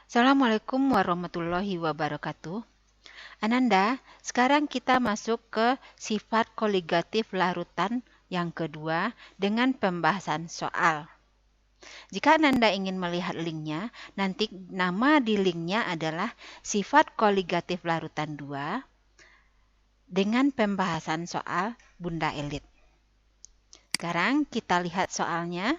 Assalamualaikum warahmatullahi wabarakatuh. Ananda, sekarang kita masuk ke sifat koligatif larutan yang kedua dengan pembahasan soal. Jika Ananda ingin melihat linknya, nanti nama di linknya adalah sifat koligatif larutan 2 dengan pembahasan soal Bunda Elit. Sekarang kita lihat soalnya.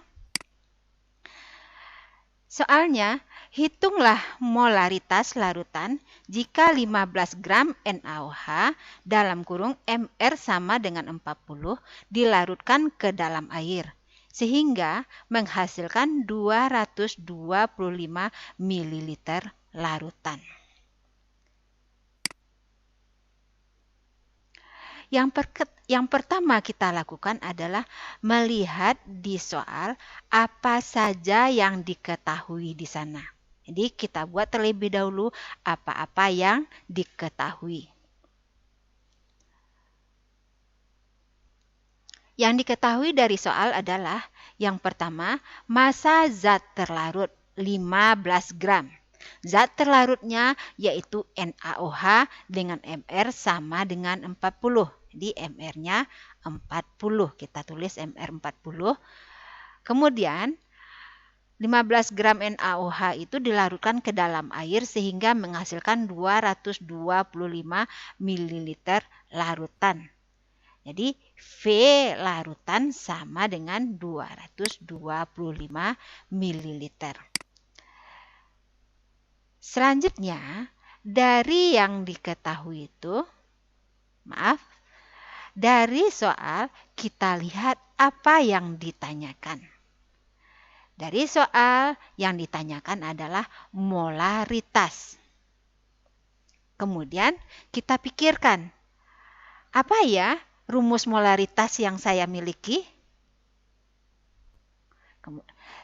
Soalnya, hitunglah molaritas larutan jika 15 gram NaOH dalam kurung MR sama dengan 40 dilarutkan ke dalam air, sehingga menghasilkan 225 ml larutan. Yang pertama kita lakukan adalah melihat di soal apa saja yang diketahui di sana. Jadi kita buat terlebih dahulu apa-apa yang diketahui. Yang diketahui dari soal adalah yang pertama, massa zat terlarut 15 gram. Zat terlarutnya yaitu NaOH dengan MR sama dengan 40. Jadi MR-nya 40. Kita tulis MR 40. Kemudian 15 gram NaOH itu dilarutkan ke dalam air sehingga menghasilkan 225 ml larutan. Jadi V larutan sama dengan 225 ml. Selanjutnya, dari yang diketahui itu, dari soal kita lihat apa yang ditanyakan. Dari soal yang ditanyakan adalah molaritas. Kemudian kita pikirkan, apa ya rumus molaritas yang saya miliki?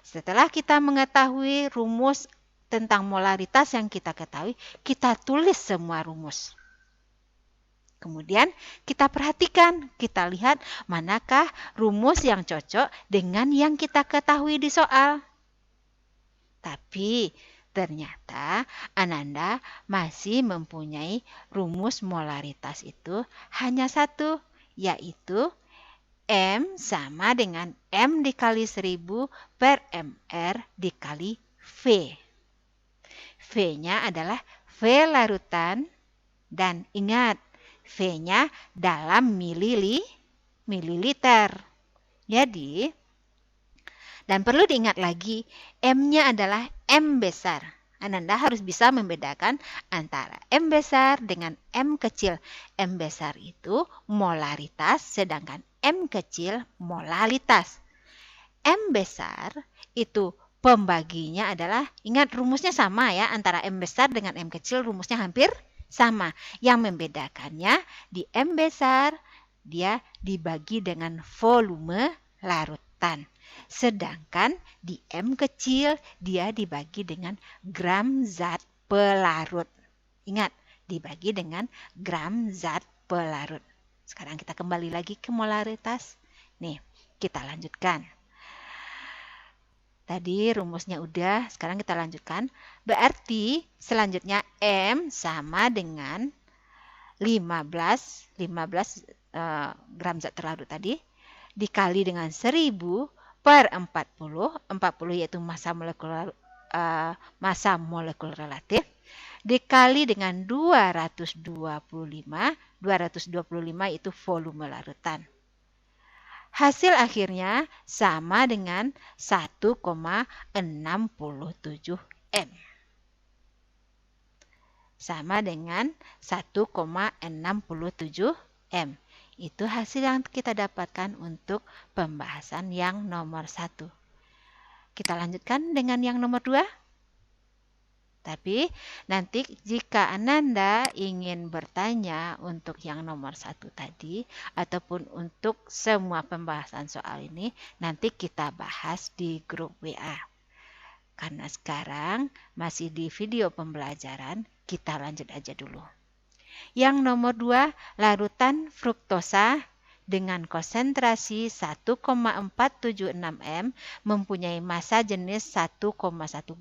Setelah kita mengetahui rumus tentang molaritas yang kita ketahui, kita tulis semua rumus. Kemudian kita perhatikan, kita lihat manakah rumus yang cocok dengan yang kita ketahui di soal. Tapi ternyata Ananda masih mempunyai rumus molaritas itu hanya satu, yaitu M sama dengan M dikali 1000 per MR dikali V. V-nya adalah V larutan dan ingat, V-nya dalam mililiter. Jadi, dan perlu diingat lagi, M-nya adalah M besar. Ananda harus bisa membedakan antara M besar dengan M kecil. M besar itu molaritas, sedangkan M kecil molalitas. M besar itu pembaginya adalah, ingat rumusnya sama ya, antara M besar dengan M kecil rumusnya hampir sama. Yang membedakannya di M besar dia dibagi dengan volume larutan. Sedangkan di M kecil dia dibagi dengan gram zat pelarut. Ingat, dibagi dengan gram zat pelarut. Sekarang kita kembali lagi ke molaritas. Nih, kita lanjutkan. Tadi rumusnya udah, sekarang kita lanjutkan. Berarti selanjutnya M sama dengan 15 gram zat terlarut tadi dikali dengan 1000 per 40 yaitu massa molekul relatif, dikali dengan 225 itu volume larutan. Hasil akhirnya sama dengan 1,67 M. Sama dengan 1,67 M. Itu hasil yang kita dapatkan untuk pembahasan yang nomor 1. Kita lanjutkan dengan yang nomor 2. Tapi nanti jika Ananda ingin bertanya untuk yang nomor 1 tadi, ataupun untuk semua pembahasan soal ini, nanti kita bahas di grup WA. Karena sekarang masih di video pembelajaran, kita lanjut aja dulu. Yang nomor 2, larutan fruktosa dengan konsentrasi 1,476 m mempunyai massa jenis 1,1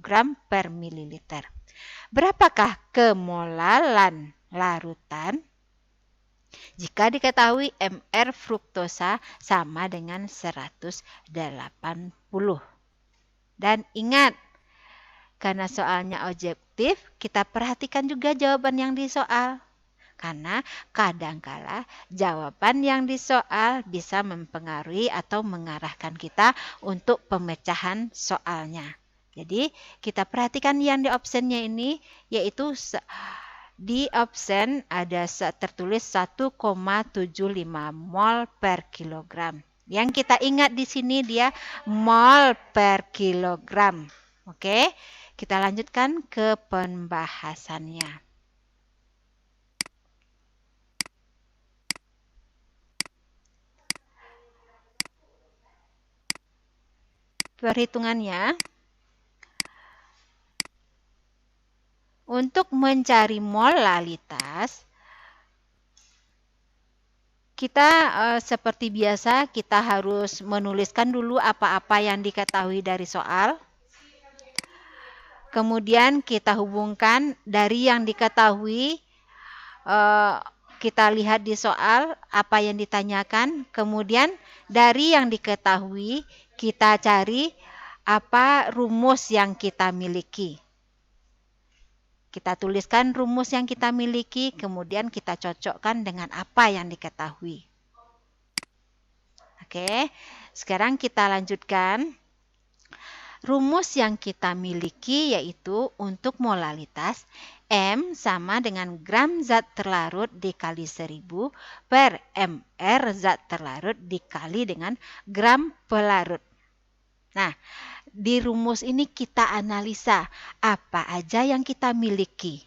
gram per mililiter. Berapakah kemolalan larutan? Jika diketahui Mr fruktosa sama dengan 180. Dan ingat, karena soalnya objektif, kita perhatikan juga jawaban yang di soal. Karena kadangkala jawaban yang di soal bisa mempengaruhi atau mengarahkan kita untuk pemecahan soalnya. Jadi kita perhatikan yang di optionnya ini, yaitu di option ada tertulis 1,75 mol per kilogram. Yang kita ingat di sini dia mol per kilogram. Oke, kita lanjutkan ke pembahasannya. Perhitungannya, untuk mencari molalitas, kita seperti biasa kita harus menuliskan dulu apa-apa yang diketahui dari soal. Kemudian kita hubungkan dari yang diketahui, kita lihat di soal apa yang ditanyakan. Kemudian dari yang diketahui kita cari apa rumus yang kita miliki. Kita tuliskan rumus yang kita miliki, kemudian kita cocokkan dengan apa yang diketahui. Oke, sekarang kita lanjutkan. Rumus yang kita miliki yaitu untuk molalitas M sama dengan gram zat terlarut dikali 1000 per mR zat terlarut dikali dengan gram pelarut. Nah, di rumus ini kita analisa apa aja yang kita miliki.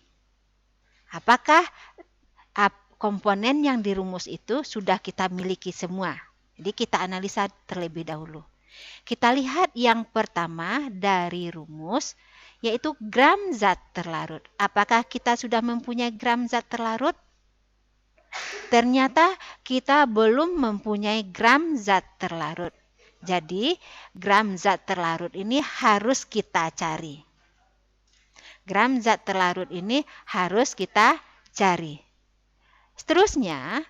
Apakah komponen yang di rumus itu sudah kita miliki semua? Jadi kita analisa terlebih dahulu. Kita lihat yang pertama dari rumus, yaitu gram zat terlarut. Apakah kita sudah mempunyai gram zat terlarut? Ternyata kita belum mempunyai gram zat terlarut. Jadi, gram zat terlarut ini harus kita cari. Gram zat terlarut ini harus kita cari. Seterusnya,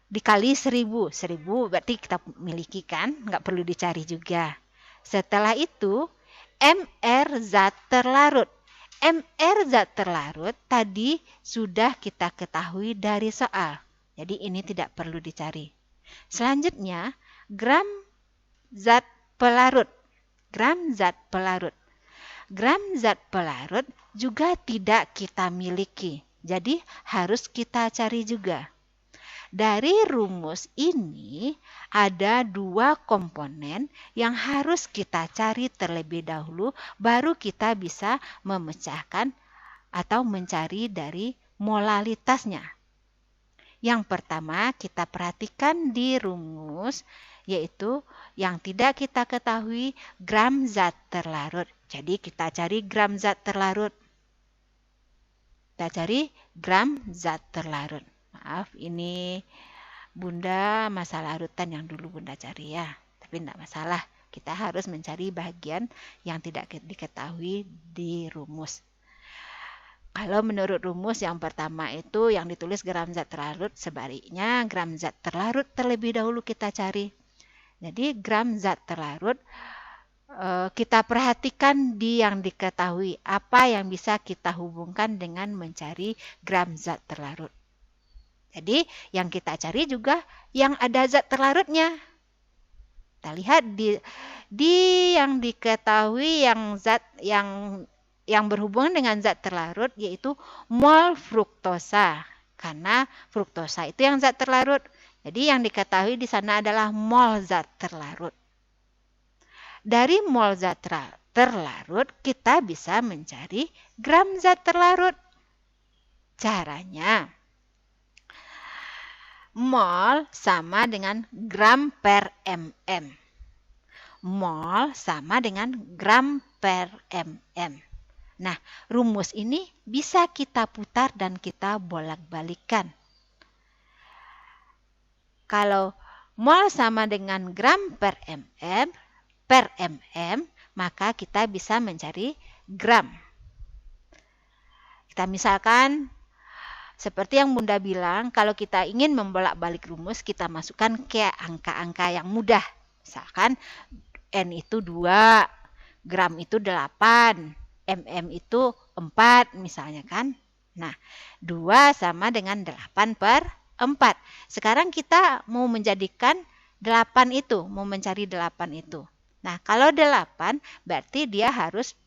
dikali 1000. 1000 berarti kita miliki kan, nggak perlu dicari juga. Setelah itu, MR zat terlarut. MR zat terlarut tadi sudah kita ketahui dari soal. Jadi ini tidak perlu dicari. Selanjutnya, gram zat pelarut. Gram zat pelarut. Gram zat pelarut juga tidak kita miliki. Jadi harus kita cari juga. Dari rumus ini ada dua komponen yang harus kita cari terlebih dahulu, baru kita bisa memecahkan atau mencari dari molalitasnya. Yang pertama kita perhatikan di rumus, yaitu yang tidak kita ketahui gram zat terlarut. Jadi kita cari gram zat terlarut. Kita cari gram zat terlarut. Maaf, ini Bunda masalah larutan yang dulu Bunda cari ya. Tapi tidak masalah, kita harus mencari bagian yang tidak diketahui di rumus. Kalau menurut rumus yang pertama itu yang ditulis gram zat terlarut, sebaliknya gram zat terlarut terlebih dahulu kita cari. Jadi gram zat terlarut kita perhatikan di yang diketahui, apa yang bisa kita hubungkan dengan mencari gram zat terlarut. Jadi yang kita cari juga yang ada zat terlarutnya. Kita lihat di yang diketahui yang zat yang berhubungan dengan zat terlarut yaitu mol fruktosa. Karena fruktosa itu yang zat terlarut. Jadi yang diketahui di sana adalah mol zat terlarut. Dari mol zat terlarut kita bisa mencari gram zat terlarut. Caranya, mol sama dengan gram per mm. Mol sama dengan gram per mm. Nah, rumus ini bisa kita putar dan kita bolak-balikan. Kalau mol sama dengan gram per mm, maka kita bisa mencari gram. Kita misalkan seperti yang Bunda bilang, kalau kita ingin membolak-balik rumus, kita masukkan ke angka-angka yang mudah. Misalkan N itu 2, gram itu 8, mm itu 4 misalnya kan. Nah, 2 sama dengan 8 per 4. Sekarang kita mau menjadikan 8 itu, mau mencari 8 itu. Nah, kalau 8 berarti dia harus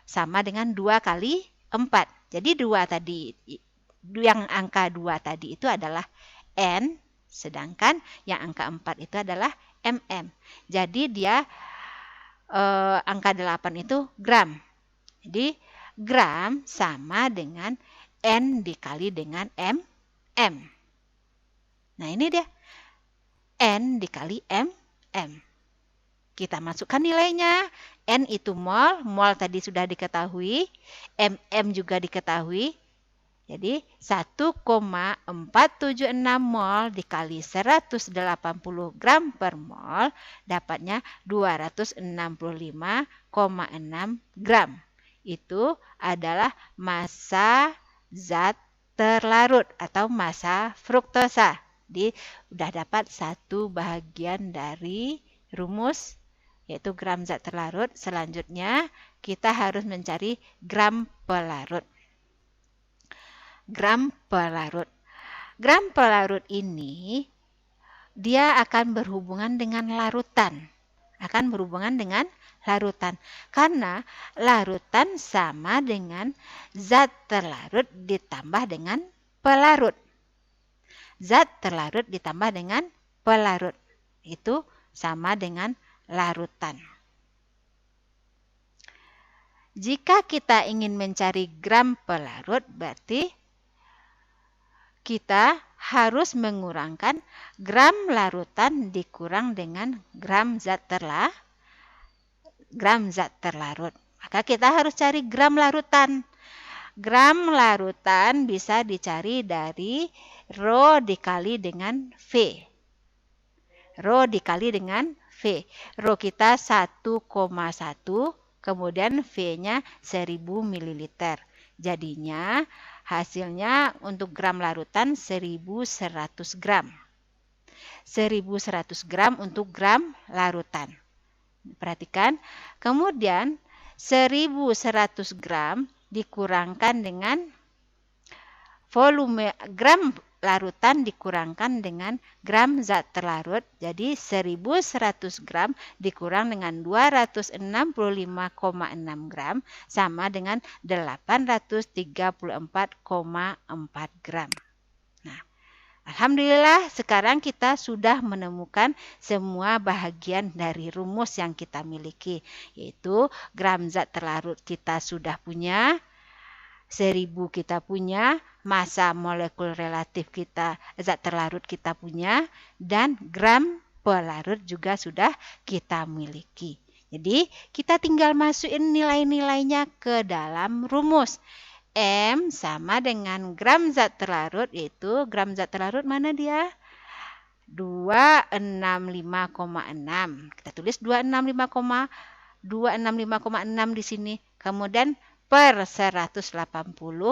sama dengan 2 kali 4. Jadi 2 tadi, yang angka 2 tadi itu adalah N, sedangkan yang angka 4 itu adalah mm. Jadi dia angka 8 itu gram. Jadi gram sama dengan N dikali dengan mm. Nah ini dia, N dikali mm. Kita masukkan nilainya. N itu mol, mol tadi sudah diketahui, mm juga diketahui. Jadi 1,476 mol dikali 180 gram per mol dapatnya 265,6 gram. Itu adalah massa zat terlarut atau massa fruktosa. Jadi udah dapat satu bagian dari rumus yaitu gram zat terlarut. Selanjutnya kita harus mencari gram pelarut. Gram pelarut. Gram pelarut ini dia akan berhubungan dengan larutan. Akan berhubungan dengan larutan. Karena larutan sama dengan zat terlarut ditambah dengan pelarut. Zat terlarut ditambah dengan pelarut. Itu sama dengan larutan. Jika kita ingin mencari gram pelarut, berarti kita harus mengurangkan gram larutan dikurang dengan gram zat terlarut. Maka kita harus cari gram larutan. Gram larutan bisa dicari dari Rho dikali dengan V. Rho dikali dengan V. Rho kita 1,1, kemudian V-nya 1000 ml. Jadinya hasilnya untuk gram larutan 1100 gram. 1100 gram untuk gram larutan. Perhatikan, kemudian 1100 gram dikurangkan dengan volume gram larutan dikurangkan dengan gram zat terlarut. Jadi 1100 gram dikurang dengan 265,6 gram sama dengan 834,4 gram. Nah, alhamdulillah sekarang kita sudah menemukan semua bahagian dari rumus yang kita miliki. Yaitu gram zat terlarut kita sudah punya, 1000 kita punya, massa molekul relatif kita zat terlarut kita punya, dan gram pelarut juga sudah kita miliki. Jadi kita tinggal masukin nilai-nilainya ke dalam rumus. M sama dengan gram zat terlarut, yaitu gram zat terlarut mana dia? 265,6. Kita tulis 265,6 di sini. Kemudian per 180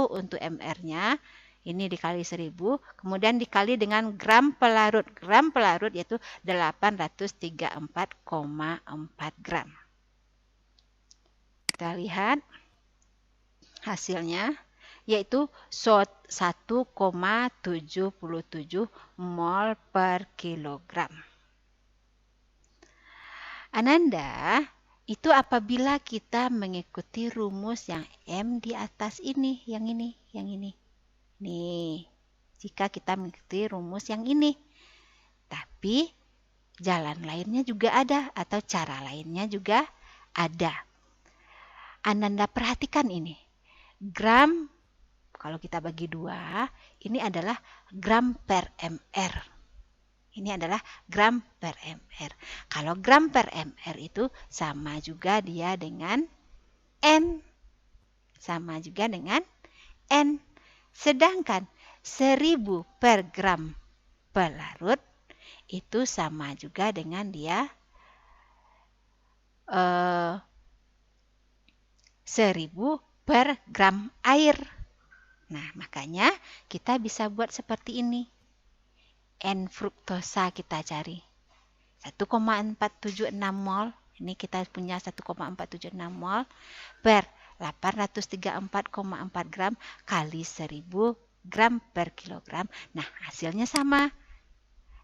untuk MR-nya. Ini dikali 1000. Kemudian dikali dengan gram pelarut. Gram pelarut yaitu 834,4 gram. Kita lihat hasilnya yaitu 1,77 mol per kilogram. Ananda, itu apabila kita mengikuti rumus yang M di atas ini, yang ini. Nih, jika kita mengikuti rumus yang ini. Tapi jalan lainnya juga ada atau cara lainnya juga ada. Ananda perhatikan ini. Gram, kalau kita bagi 2, ini adalah gram per mr. Ini adalah gram per mr. Kalau gram per mr itu sama juga dia dengan N. Sama juga dengan N. Sedangkan 1000 per gram pelarut Itu sama juga dengan dia 1000 per gram air. Nah, makanya kita bisa buat seperti ini. N fruktosa kita cari. 1,476 mol. Ini kita punya 1,476 mol per 834,4 gram kali 1000 gram per kilogram. Nah, hasilnya sama,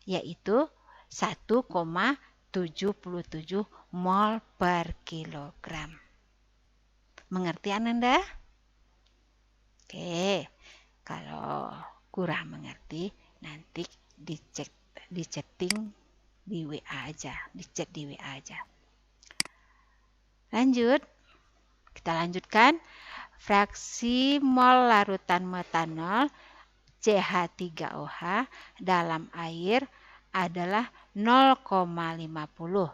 yaitu 1,77 mol per kilogram. Mengerti Ananda? Oke, kalau kurang mengerti nanti dichatting di WA aja, di-chat di WA aja. Lanjut, kita lanjutkan. Fraksi mol larutan metanol CH3OH dalam air adalah 0,50.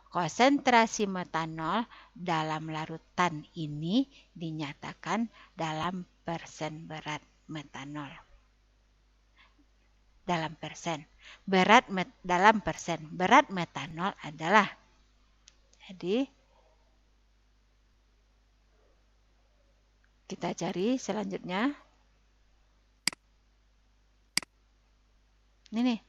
Konsentrasi metanol dalam larutan ini dinyatakan dalam persen berat metanol. Dalam persen. Dalam persen. Berat metanol adalah. Jadi, kita cari selanjutnya. Ini nih.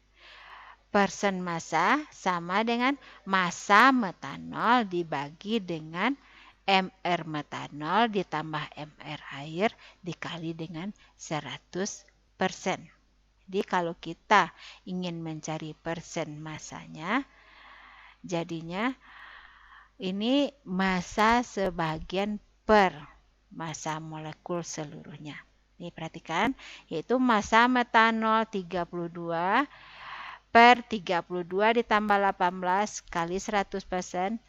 Persen massa sama dengan massa metanol dibagi dengan mR metanol ditambah mR air dikali dengan 100%. Jadi kalau kita ingin mencari persen massanya, jadinya ini massa sebagian per massa molekul seluruhnya. Ini perhatikan, yaitu massa metanol 32 per 32 ditambah 18 kali 100%,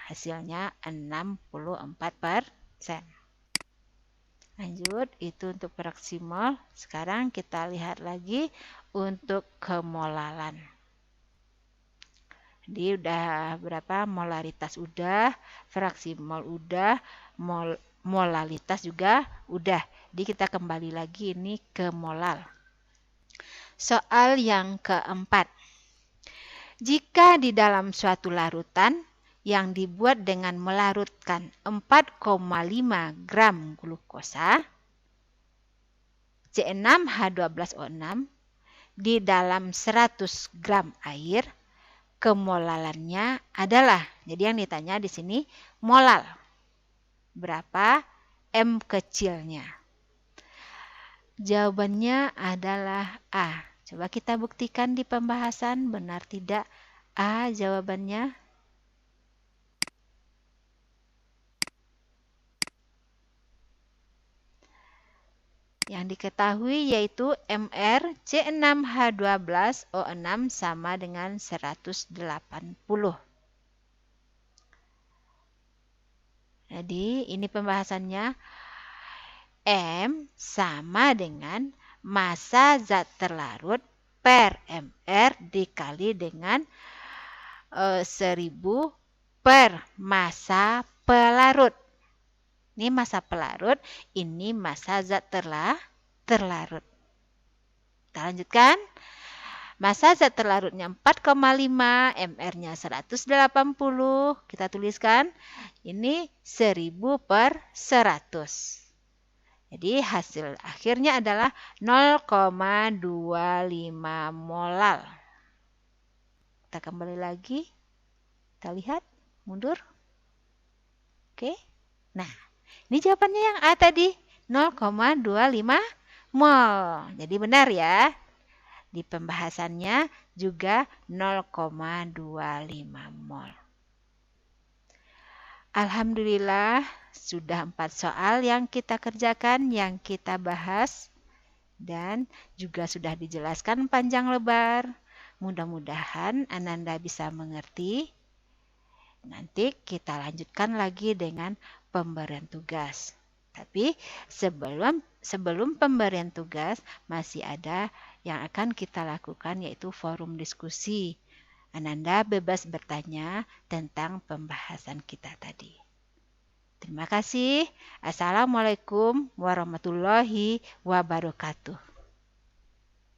hasilnya 64%. Lanjut, itu untuk fraksi mol. Sekarang kita lihat lagi untuk kemolalan. Jadi udah berapa? Molaritas udah, fraksi mol udah, molalitas juga udah. Jadi kita kembali lagi ini ke molal. Soal yang keempat. Jika di dalam suatu larutan yang dibuat dengan melarutkan 4,5 gram glukosa C6H12O6 di dalam 100 gram air, kemolalannya adalah, jadi yang ditanya di sini molal. Berapa M kecilnya? Jawabannya adalah A. Coba kita buktikan di pembahasan, benar tidak A jawabannya? Yang diketahui yaitu mR C6H12O6 sama dengan 180. Jadi ini pembahasannya. M sama dengan massa zat terlarut per mR dikali dengan 1000 per massa pelarut. Ini massa pelarut, ini massa zat terlarut. Kita lanjutkan. Massa zat terlarutnya 4,5, mR-nya 180. Kita tuliskan, ini 1000 per 100. Jadi hasil akhirnya adalah 0,25 molal. Kita kembali lagi. Kita lihat, mundur. Oke. Nah, ini jawabannya yang A tadi, 0,25 mol. Jadi benar ya. Di pembahasannya juga 0,25 mol. Alhamdulillah sudah 4 soal yang kita kerjakan, yang kita bahas, dan juga sudah dijelaskan panjang lebar. Mudah-mudahan Ananda bisa mengerti. Nanti kita lanjutkan lagi dengan pemberian tugas. Tapi sebelum pemberian tugas masih ada yang akan kita lakukan, yaitu forum diskusi. Ananda bebas bertanya tentang pembahasan kita tadi. Terima kasih. Assalamualaikum warahmatullahi wabarakatuh.